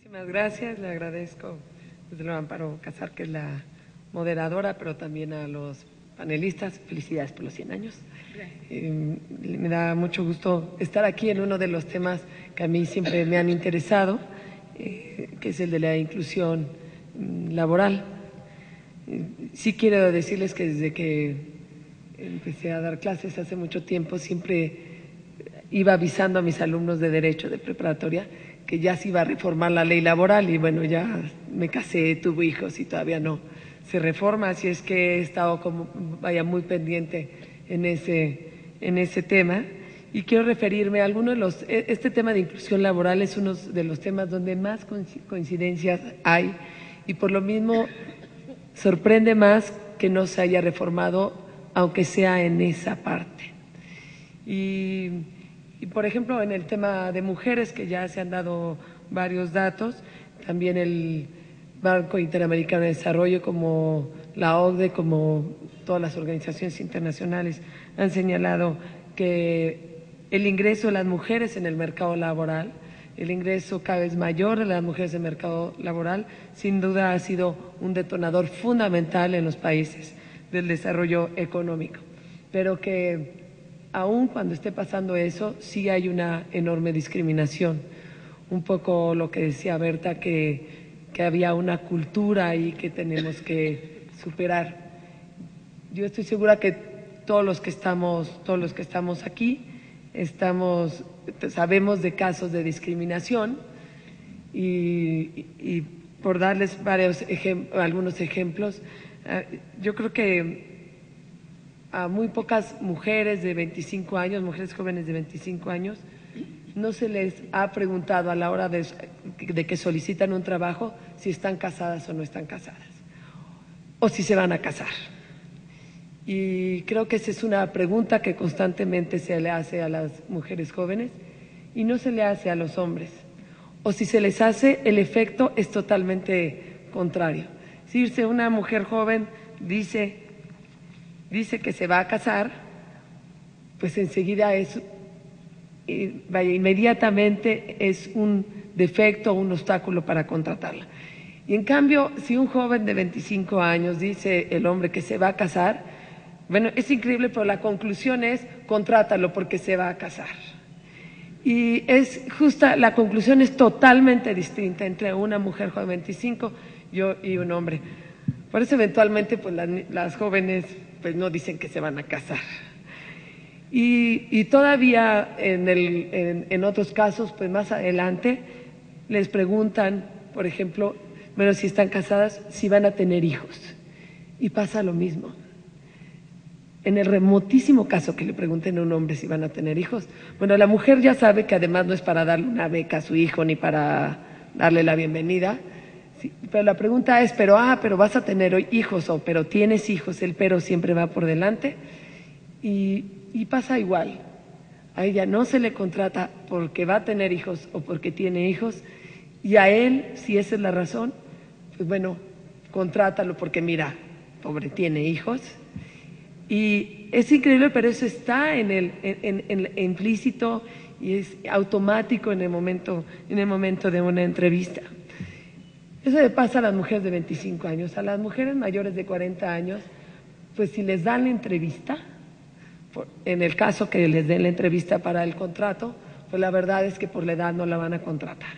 Muchísimas gracias, le agradezco desde luego a Amparo Casar, que es la moderadora, pero también a los panelistas. Felicidades por los 100 años. Me da mucho gusto estar aquí en uno de los temas que a mí siempre me han interesado, que es el de la inclusión laboral. Sí quiero decirles que desde que empecé a dar clases hace mucho tiempo, siempre iba avisando a mis alumnos de Derecho de preparatoria que ya se iba a reformar la ley laboral y bueno, ya me casé, tuve hijos y todavía no se reforma, así es que he estado como muy pendiente en ese tema y quiero referirme a algunos de los… Este tema de inclusión laboral es uno de los temas donde más coincidencias hay y por lo mismo sorprende más que no se haya reformado, aunque sea en esa parte. Y por ejemplo, en el tema de mujeres, que ya se han dado varios datos, también el Banco Interamericano de Desarrollo, como la OCDE, como todas las organizaciones internacionales, han señalado que el ingreso de las mujeres en el mercado laboral, el ingreso cada vez mayor de las mujeres en el mercado laboral, sin duda ha sido un detonador fundamental en los países del desarrollo económico, pero que aún cuando esté pasando eso, sí hay una enorme discriminación. Un poco lo que decía Berta, que había una cultura ahí que tenemos que superar. Yo estoy segura que todos los que estamos aquí sabemos de casos de discriminación y por darles algunos ejemplos, yo creo que a muy pocas mujeres de 25 años, mujeres jóvenes de 25 años, no se les ha preguntado a la hora de que solicitan un trabajo si están casadas o no están casadas, o si se van a casar. Y creo que esa es una pregunta que constantemente se le hace a las mujeres jóvenes y no se le hace a los hombres. O si se les hace, el efecto es totalmente contrario. Si una mujer joven dice que se va a casar, pues enseguida inmediatamente es un defecto, un obstáculo para contratarla. Y en cambio, si un joven de 25 años dice el hombre que se va a casar, bueno, es increíble, pero la conclusión es contrátalo porque se va a casar. Y la conclusión es totalmente distinta entre una mujer joven de 25 y un hombre. Por eso eventualmente pues las jóvenes pues no dicen que se van a casar. Y todavía en otros casos, pues más adelante, les preguntan, por ejemplo, bueno, si están casadas, si van a tener hijos. Y pasa lo mismo. En el remotísimo caso que le pregunten a un hombre si van a tener hijos, bueno, la mujer ya sabe que además no es para darle una beca a su hijo ni para darle la bienvenida, sí, pero la pregunta es, pero vas a tener hijos, pero tienes hijos, el pero siempre va por delante y pasa igual. A ella no se le contrata porque va a tener hijos o porque tiene hijos y a él, si esa es la razón, pues bueno, contrátalo porque mira, pobre, tiene hijos. Y es increíble, pero eso está implícito y es automático en el momento de una entrevista. Eso le pasa a las mujeres de 25 años. A las mujeres mayores de 40 años, pues si les dan la entrevista, en el caso que les den la entrevista para el contrato, pues la verdad es que por la edad no la van a contratar.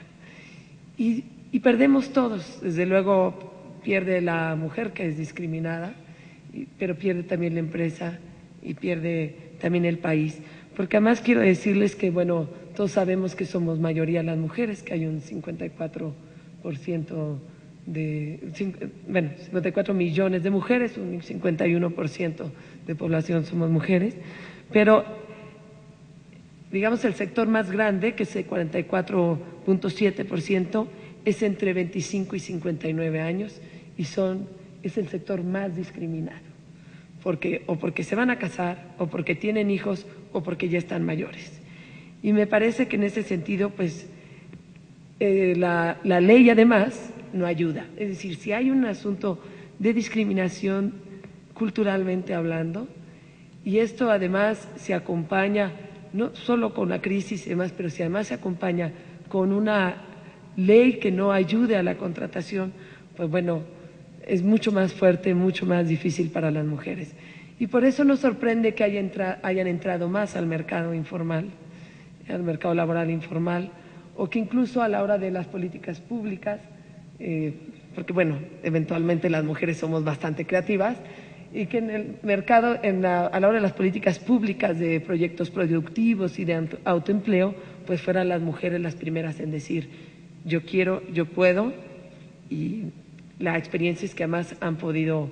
Y perdemos todos. Desde luego pierde la mujer, que es discriminada, pero pierde también la empresa y pierde también el país. Porque además quiero decirles que, bueno, todos sabemos que somos mayoría las mujeres, que hay un 54% 54 millones de mujeres, un 51% de población somos mujeres, pero digamos el sector más grande, que es el 44.7%, es entre 25 y 59 años y es el sector más discriminado, porque se van a casar, o porque tienen hijos, o porque ya están mayores. Y me parece que en ese sentido, pues, la ley además no ayuda. Es decir, si hay un asunto de discriminación culturalmente hablando, y esto además se acompaña no solo con la crisis y demás, pero si además se acompaña con una ley que no ayude a la contratación, pues bueno, es mucho más fuerte, mucho más difícil para las mujeres. Y por eso nos sorprende que hayan entrado más al mercado informal, al mercado laboral informal, o que incluso a la hora de las políticas públicas, porque bueno, eventualmente las mujeres somos bastante creativas, y que en el mercado, a la hora de las políticas públicas de proyectos productivos y de autoempleo, pues fueran las mujeres las primeras en decir, yo quiero, yo puedo, y la experiencia es que además han podido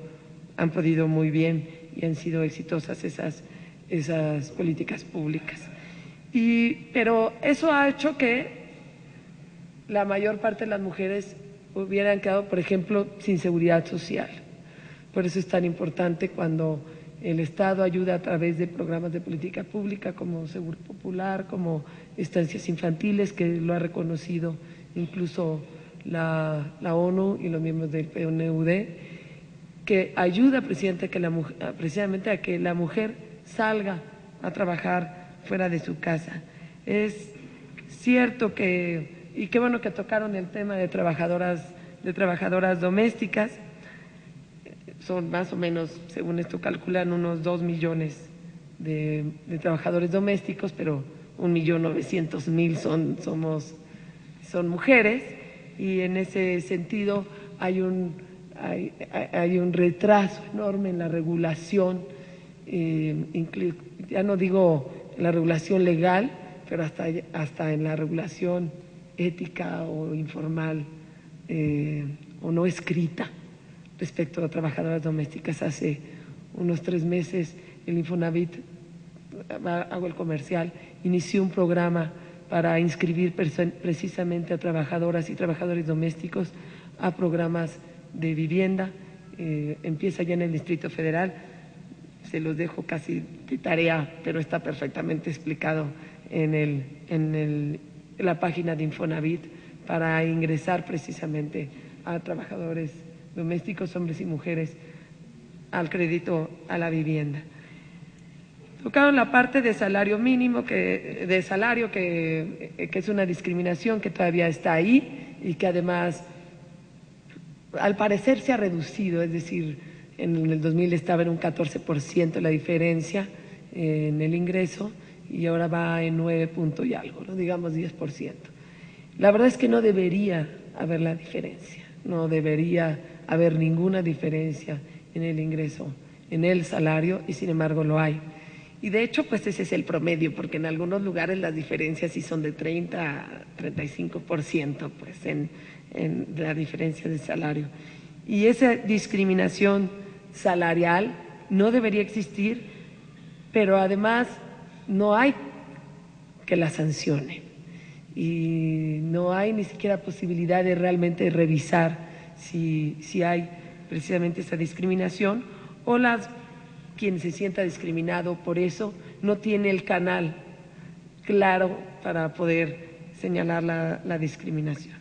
muy bien y han sido exitosas esas políticas públicas. Pero eso ha hecho que la mayor parte de las mujeres hubieran quedado, por ejemplo, sin seguridad social. Por eso es tan importante cuando el Estado ayuda a través de programas de política pública como Seguro Popular, como estancias infantiles, que lo ha reconocido incluso la ONU y los miembros del PNUD, que ayuda precisamente a que la mujer salga a trabajar fuera de su casa. Es cierto que, y qué bueno que tocaron el tema de trabajadoras domésticas. Son más o menos, según esto calculan, unos 2 millones de trabajadores domésticos, pero 1.900.000 son mujeres, y en ese sentido hay un retraso enorme en la regulación, ya no digo la regulación legal, pero hasta en la regulación ética o informal o no escrita respecto a trabajadoras domésticas. Hace unos 3 meses el Infonavit, hago el comercial, inició un programa para inscribir precisamente a trabajadoras y trabajadores domésticos a programas de vivienda. Empieza ya en el Distrito Federal, se los dejo casi de tarea, pero está perfectamente explicado en la página de Infonavit para ingresar precisamente a trabajadores domésticos, hombres y mujeres, al crédito a la vivienda. Tocaron la parte de salario mínimo, que es una discriminación que todavía está ahí y que además al parecer se ha reducido, es decir, en el 2000 estaba en un 14% la diferencia en el ingreso y ahora va en 9 punto y algo, ¿no? Digamos 10%. La verdad es que no debería haber la diferencia, no debería haber ninguna diferencia en el ingreso, en el salario, y sin embargo lo hay. Y de hecho, pues ese es el promedio, porque en algunos lugares las diferencias sí son de 30 a 35%, pues en la diferencia de salario. Y esa discriminación salarial no debería existir, pero además no hay que la sancione y no hay ni siquiera posibilidad de realmente revisar si hay precisamente esa discriminación, o quien se sienta discriminado por eso no tiene el canal claro para poder señalar la discriminación.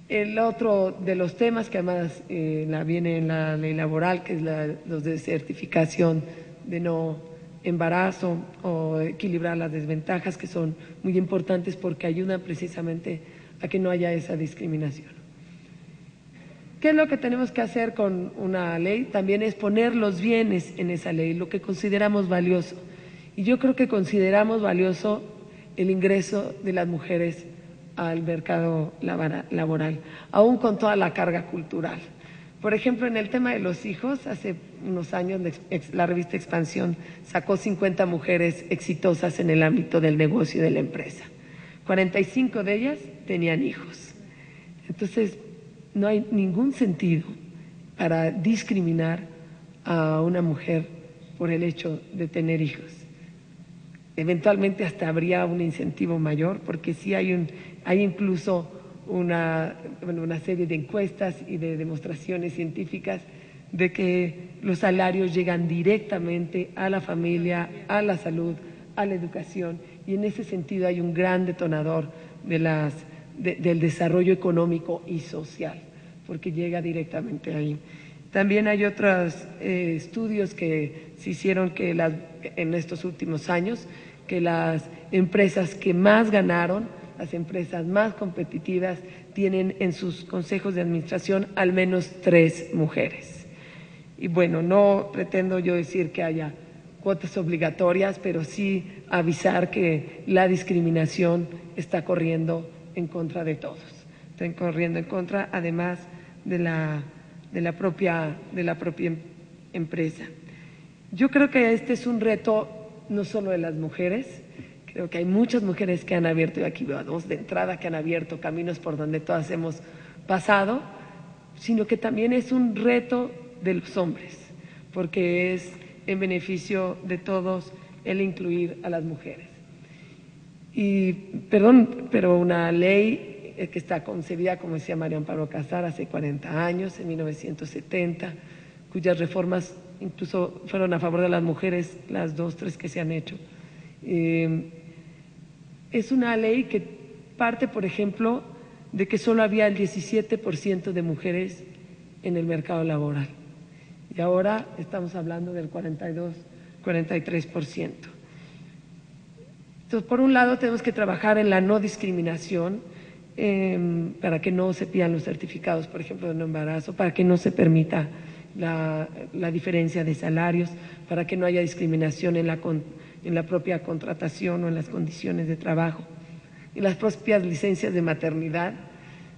El otro de los temas que además viene en la ley laboral, que es los de certificación de no embarazo o equilibrar las desventajas, que son muy importantes porque ayudan precisamente a que no haya esa discriminación. ¿Qué es lo que tenemos que hacer con una ley? También es poner los bienes en esa ley, lo que consideramos valioso. Y yo creo que consideramos valioso el ingreso de las mujeres al mercado laboral, aún con toda la carga cultural. Por ejemplo, en el tema de los hijos, hace unos años la revista Expansión sacó 50 mujeres exitosas en el ámbito del negocio y de la empresa. 45 de ellas tenían hijos. Entonces, no hay ningún sentido para discriminar a una mujer por el hecho de tener hijos. Eventualmente hasta habría un incentivo mayor, porque sí hay incluso una serie de encuestas y de demostraciones científicas de que los salarios llegan directamente a la familia, a la salud, a la educación, y en ese sentido hay un gran detonador del desarrollo económico y social, porque llega directamente ahí. También hay otros estudios que se hicieron en estos últimos años, que las empresas que más ganaron las empresas más competitivas tienen en sus consejos de administración al menos 3 mujeres. Y bueno, no pretendo yo decir que haya cuotas obligatorias, pero sí avisar que la discriminación está corriendo en contra de todos. Está corriendo en contra, además de la propia empresa. Yo creo que este es un reto no solo de las mujeres, creo que hay muchas mujeres que han abierto, y aquí veo a 2 de entrada, que han abierto caminos por donde todas hemos pasado, sino que también es un reto de los hombres, porque es en beneficio de todos el incluir a las mujeres. Y, perdón, pero una ley que está concebida, como decía María Amparo Casar, hace 40 años, en 1970, cuyas reformas incluso fueron a favor de las mujeres, las 2, 3 que se han hecho. Es una ley que parte, por ejemplo, de que solo había el 17% de mujeres en el mercado laboral. Y ahora estamos hablando del 42, 43%. Entonces, por un lado, tenemos que trabajar en la no discriminación para que no se pidan los certificados, por ejemplo, de no embarazo, para que no se permita la diferencia de salarios, para que no haya discriminación en la propia contratación o en las condiciones de trabajo. Y las propias licencias de maternidad.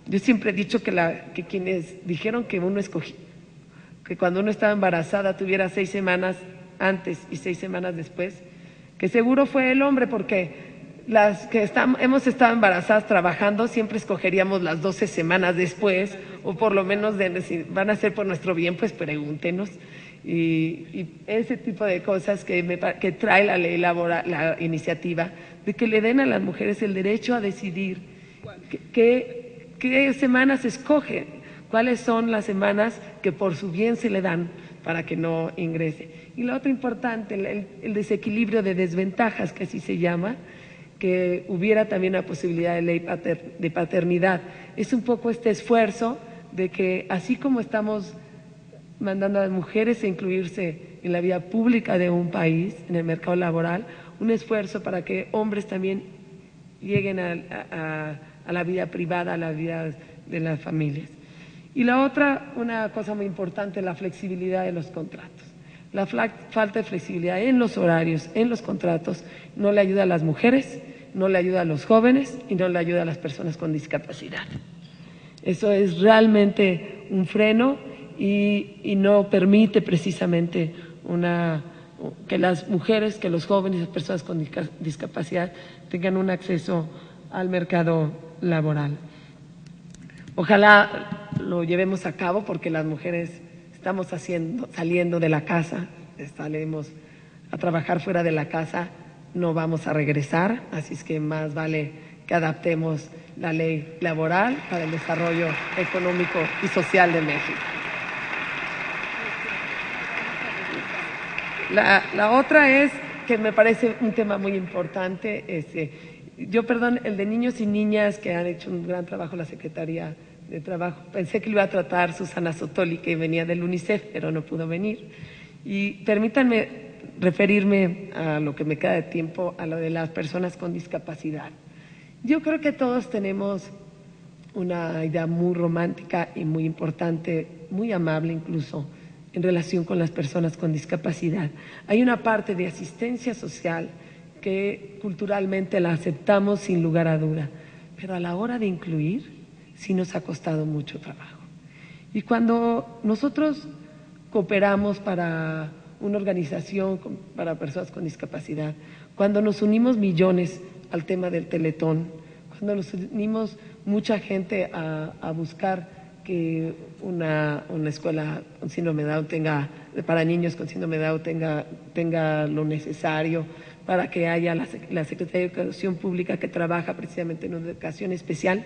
Yo siempre he dicho que quienes dijeron que que cuando uno estaba embarazada tuviera 6 semanas antes y 6 semanas después, que seguro fue el hombre, porque las que hemos estado embarazadas trabajando siempre escogeríamos las 12 semanas después, o por lo menos si van a ser por nuestro bien, pues pregúntenos. Y ese tipo de cosas que trae la ley laboral, la iniciativa, de que le den a las mujeres el derecho a decidir qué semanas escogen, cuáles son las semanas que por su bien se le dan para que no ingrese. Y lo otro importante, el desequilibrio de desventajas, que así se llama, que hubiera también la posibilidad de ley de paternidad. Es un poco este esfuerzo de que así como estamos mandando a las mujeres a incluirse en la vida pública de un país, en el mercado laboral, un esfuerzo para que hombres también lleguen a la vida privada, a la vida de las familias. Y la otra, una cosa muy importante, la flexibilidad de los contratos. La falta de flexibilidad en los horarios, en los contratos, no le ayuda a las mujeres, no le ayuda a los jóvenes y no le ayuda a las personas con discapacidad. Eso es realmente un freno y no permite precisamente que las mujeres, que los jóvenes y las personas con discapacidad tengan un acceso al mercado laboral. Ojalá lo llevemos a cabo, porque las mujeres estamos saliendo de la casa, salimos a trabajar fuera de la casa, no vamos a regresar, así es que más vale que adaptemos la ley laboral para el desarrollo económico y social de México. La otra es, que me parece un tema muy importante, el de niños y niñas, que han hecho un gran trabajo la Secretaría de Trabajo. Pensé que lo iba a tratar Susana Sotoli, que venía del UNICEF, pero no pudo venir. Y permítanme referirme a lo que me queda de tiempo, a lo de las personas con discapacidad. Yo creo que todos tenemos una idea muy romántica y muy importante, muy amable incluso, en relación con las personas con discapacidad. Hay una parte de asistencia social que culturalmente la aceptamos sin lugar a duda, pero a la hora de incluir sí nos ha costado mucho trabajo. Y cuando nosotros cooperamos para una organización para personas con discapacidad, cuando nos unimos millones al tema del Teletón, cuando nos unimos mucha gente a buscar que una escuela con síndrome de Down para niños con síndrome de Down tenga lo necesario, para que haya la Secretaría de Educación Pública que trabaja precisamente en educación especial.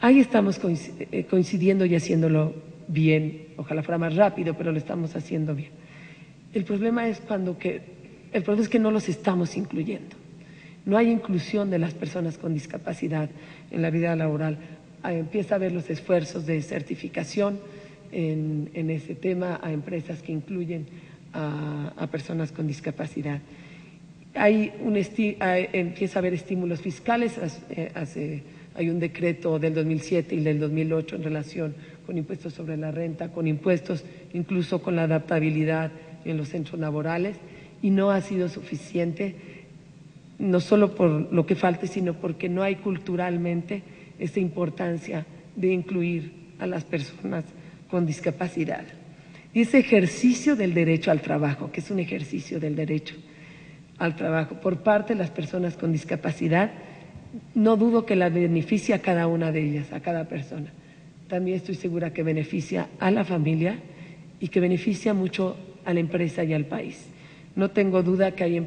Ahí estamos coincidiendo y haciéndolo bien. Ojalá fuera más rápido, pero lo estamos haciendo bien. El problema es que no los estamos incluyendo. No hay inclusión de las personas con discapacidad en la vida laboral. Empieza a haber los esfuerzos de certificación en ese tema a empresas que incluyen a personas con discapacidad. empieza a haber estímulos fiscales. Hay un decreto del 2007 y del 2008 en relación con impuestos sobre la renta, con impuestos incluso con la adaptabilidad en los centros laborales, y no ha sido suficiente, no solo por lo que falte, sino porque no hay culturalmente esta importancia de incluir a las personas con discapacidad. Y ese ejercicio del derecho al trabajo, que es un ejercicio del derecho al trabajo por parte de las personas con discapacidad, no dudo que la beneficia a cada una de ellas, a cada persona. También estoy segura que beneficia a la familia y que beneficia mucho a la empresa y al país. No tengo duda que hay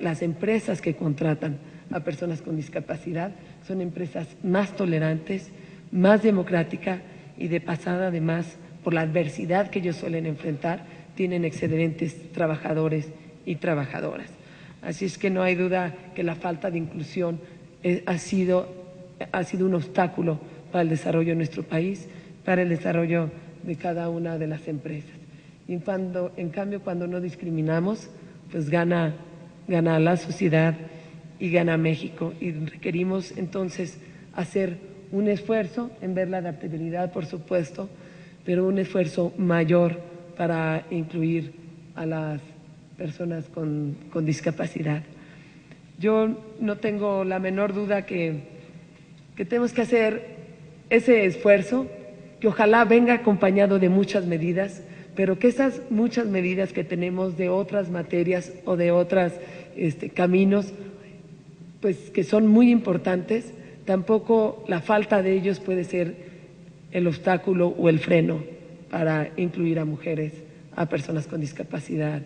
las empresas que contratan a personas con discapacidad son empresas más tolerantes, más democráticas y de pasada, además, por la adversidad que ellos suelen enfrentar, tienen excelentes trabajadores y trabajadoras. Así es que no hay duda que la falta de inclusión ha sido un obstáculo para el desarrollo de nuestro país, para el desarrollo de cada una de las empresas. Y en cambio, cuando no discriminamos, pues gana la sociedad y gana México. Y requerimos entonces hacer un esfuerzo en ver la adaptabilidad, por supuesto, pero un esfuerzo mayor para incluir a las personas con discapacidad. Yo no tengo la menor duda que tenemos que hacer ese esfuerzo, que ojalá venga acompañado de muchas medidas, pero que esas muchas medidas que tenemos de otras materias o de otros caminos, pues que son muy importantes, tampoco la falta de ellos puede ser el obstáculo o el freno para incluir a mujeres, a personas con discapacidad,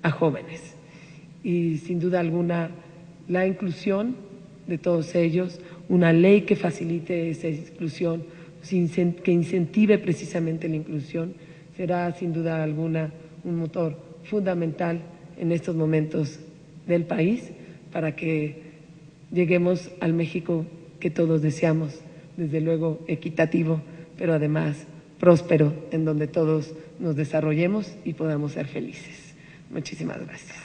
a jóvenes. Y sin duda alguna, la inclusión de todos ellos, una ley que facilite esa inclusión, que incentive precisamente la inclusión, será sin duda alguna un motor fundamental en estos momentos del país para que lleguemos al México que todos deseamos, desde luego equitativo, pero además próspero, en donde todos nos desarrollemos y podamos ser felices. Muchísimas gracias.